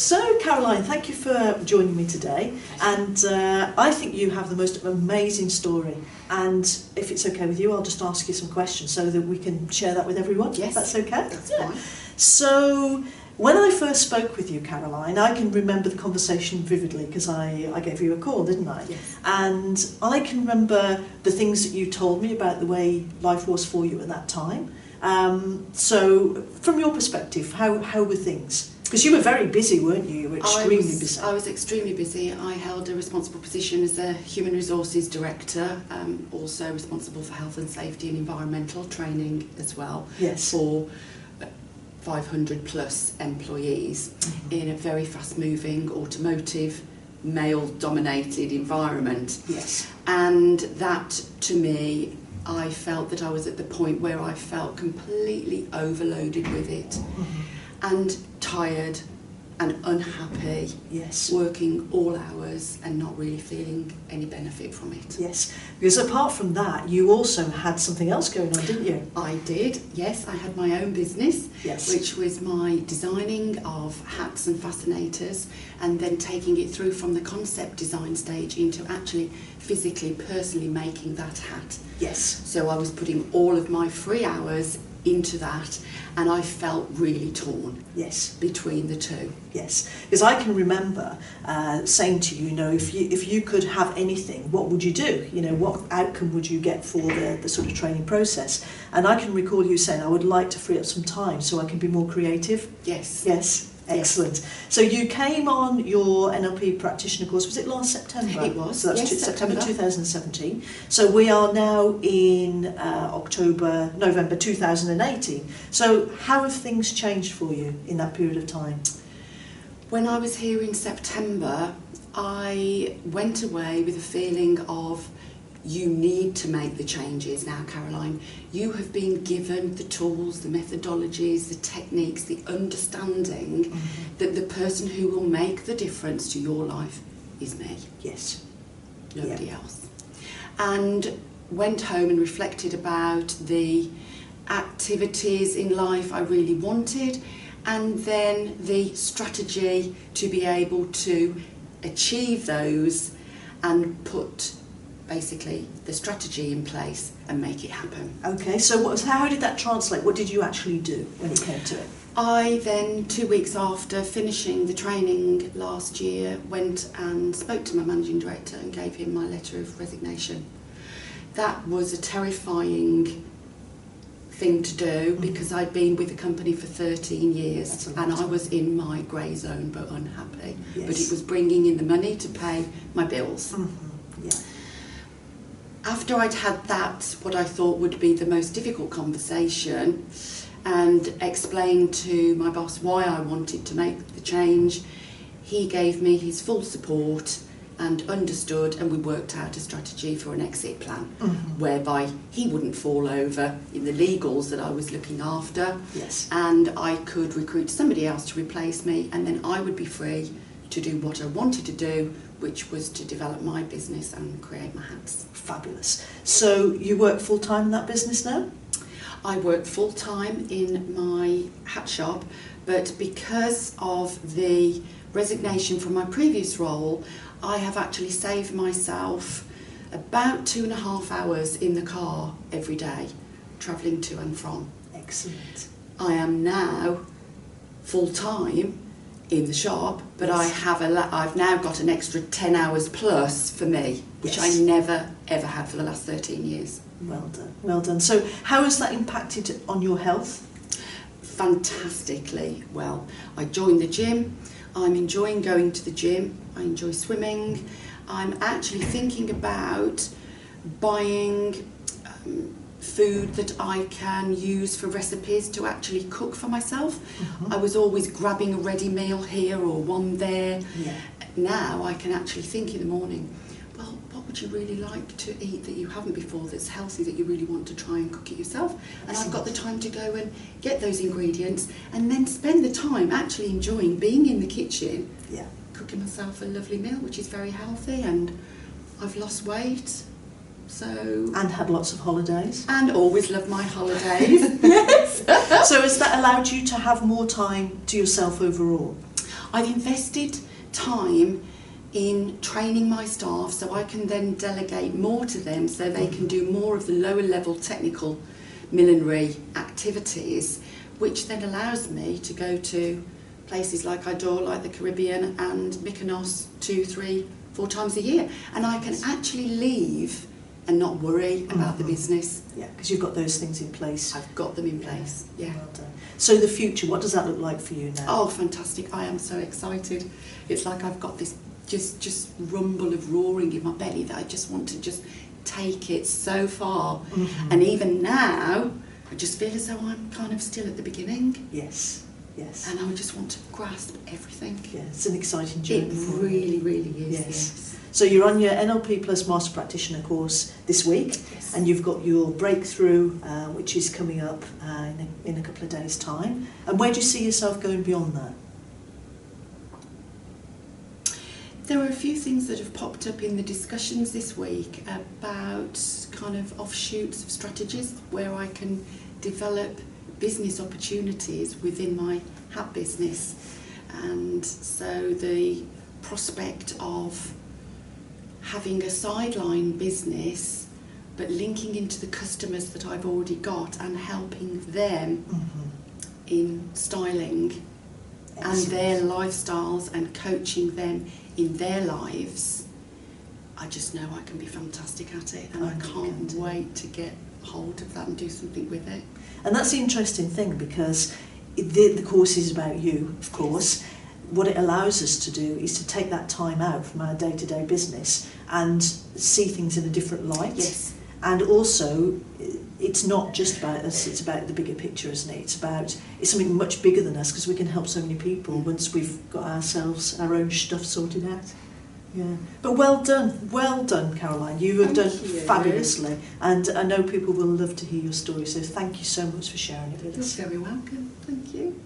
So, Caroline, thank you for joining me today. And I think you have the most amazing story. And if it's okay with you, I'll just ask you some questions so that we can share that with everyone. Yes. That's okay? That's fine. So, when I first spoke with you, Caroline, I can remember the conversation vividly because I gave you a call, didn't I? Yes. And I can remember the things that you told me about the way life was for you at that time. So, from your perspective, how were things? Because you were very busy, weren't you? You were extremely busy. I was extremely busy. I held a responsible position as a Human Resources Director, also responsible for health and safety and environmental training as well. Yes. For 500 plus employees in a very fast-moving automotive, male-dominated environment. Yes. And that, to me, I felt that I was at the point where I felt completely overloaded with it. And tired and unhappy, Yes. working all hours and not really feeling any benefit from it. Yes, because apart from that, you also had something else going on, didn't you? I did, yes. I had my own business, Yes. which was my designing of hats and fascinators, and then taking it through from the concept design stage into actually physically, personally making that hat. Yes. So I was putting all of my free hours into that, and I felt really torn. Yes. Between the two. Yes, because I can remember saying to you, you know, if you could have anything, what would you do? You know, what outcome would you get for the sort of training process? And I can recall you saying, I would like to free up some time so I can be more creative. Yes. Yes. Excellent. So you came on your NLP practitioner course, was it last September? It was, So that's yes, September September. 2017. So we are now in November 2018. So how have things changed for you in that period of time? When I was here in September, I went away with a feeling of, you need to make the changes now, Caroline. You have been given the tools, the methodologies, the techniques, the understanding that the person who will make the difference to your life is me. Yes. Nobody else. And went home and reflected about the activities in life I really wanted, and then the strategy to be able to achieve those and put basically the strategy in place and make it happen. Okay, so how did that translate? What did you actually do when it came to it? I then, 2 weeks after finishing the training last year, went and spoke to my managing director and gave him my letter of resignation. That was a terrifying thing to do because I'd been with the company for 13 years and I was in my grey zone but unhappy. Yes. But it was bringing in the money to pay my bills. Yeah. After I'd had that, what I thought would be the most difficult conversation, and explained to my boss why I wanted to make the change, he gave me his full support and understood, and we worked out a strategy for an exit plan whereby he wouldn't fall over in the legals that I was looking after. Yes. And I could recruit somebody else to replace me, and then I would be free to do what I wanted to do, which was to develop my business and create my hats. Fabulous. So you work full-time in that business now? I work full-time in my hat shop, but because of the resignation from my previous role, I have actually saved myself about 2.5 hours in the car every day, travelling to and from. Excellent. I am now full-time in the shop, but Yes. I've now got an extra 10 hours plus for me, which Yes. I never ever had for the last 13 years. Well done, well done. So how has that impacted on your health? Fantastically well. I joined the gym. I'm enjoying going to the gym. I enjoy swimming. I'm actually thinking about buying food that I can use for recipes to actually cook for myself. I was always grabbing a ready meal here or one there. Yeah. Now I can actually think in the morning, well, what would you really like to eat that you haven't before, that's healthy, that you really want to try and cook it yourself? And I've got the time to go and get those ingredients and then spend the time actually enjoying being in the kitchen, Yeah. cooking myself a lovely meal, which is very healthy, and I've lost weight. So, And had lots of holidays. and always love my holidays. Yes. So has that allowed you to have more time to yourself overall? I've invested time in training my staff so I can then delegate more to them so they can do more of the lower level technical millinery activities, which then allows me to go to places like I do, like the Caribbean and Mykonos 2, 3, 4 times a year. And I can actually leave and not worry about the business. Yeah, because you've got those things in place. I've got them in place, yeah. Well done. So the future, what does that look like for you now? Oh, fantastic. I am so excited. It's like I've got this just rumble of roaring in my belly that I just want to just take it so far. And even now, I just feel as though I'm kind of still at the beginning. Yes, yes. And I just want to grasp everything. Yeah, it's an exciting journey. It really, really is, yes. So you're on your NLP Plus Master Practitioner course this week, Yes. and you've got your breakthrough, which is coming up in a couple of days' time. And where do you see yourself going beyond that? There are a few things that have popped up in the discussions this week about kind of offshoots of strategies where I can develop business opportunities within my hat business. And so the prospect of having a sideline business but linking into the customers that I've already got and helping them in styling and their lifestyles and coaching them in their lives, I just know I can be fantastic at it, and I can't wait to get hold of that and do something with it. And that's the interesting thing, because the course is about you, of course. What it allows us to do is to take that time out from our day-to-day business and see things in a different light. Yes. And also, it's not just about us, it's about the bigger picture, isn't it? It's something much bigger than us, because we can help so many people once we've got our own stuff sorted out. Yeah. But well done, Caroline. You have done fabulously, and I know people will love to hear your story, so thank you so much for sharing it with us. You're very welcome. Thank you.